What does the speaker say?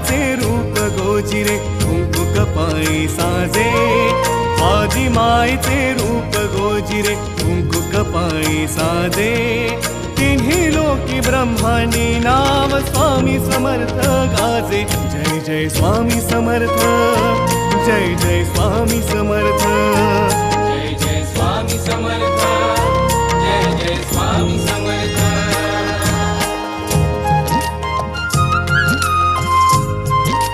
मायेचे रूप गोजिरे कुंकू कपाळी साजे आदि मायेचे रूप गोजिरे कुंकू कपाळी साजे तिन्ही लोकी ब्रह्मांडी नाम स्वामी समर्थ गाजे जय जय स्वामी समर्थ जय जय स्वामी समर्थ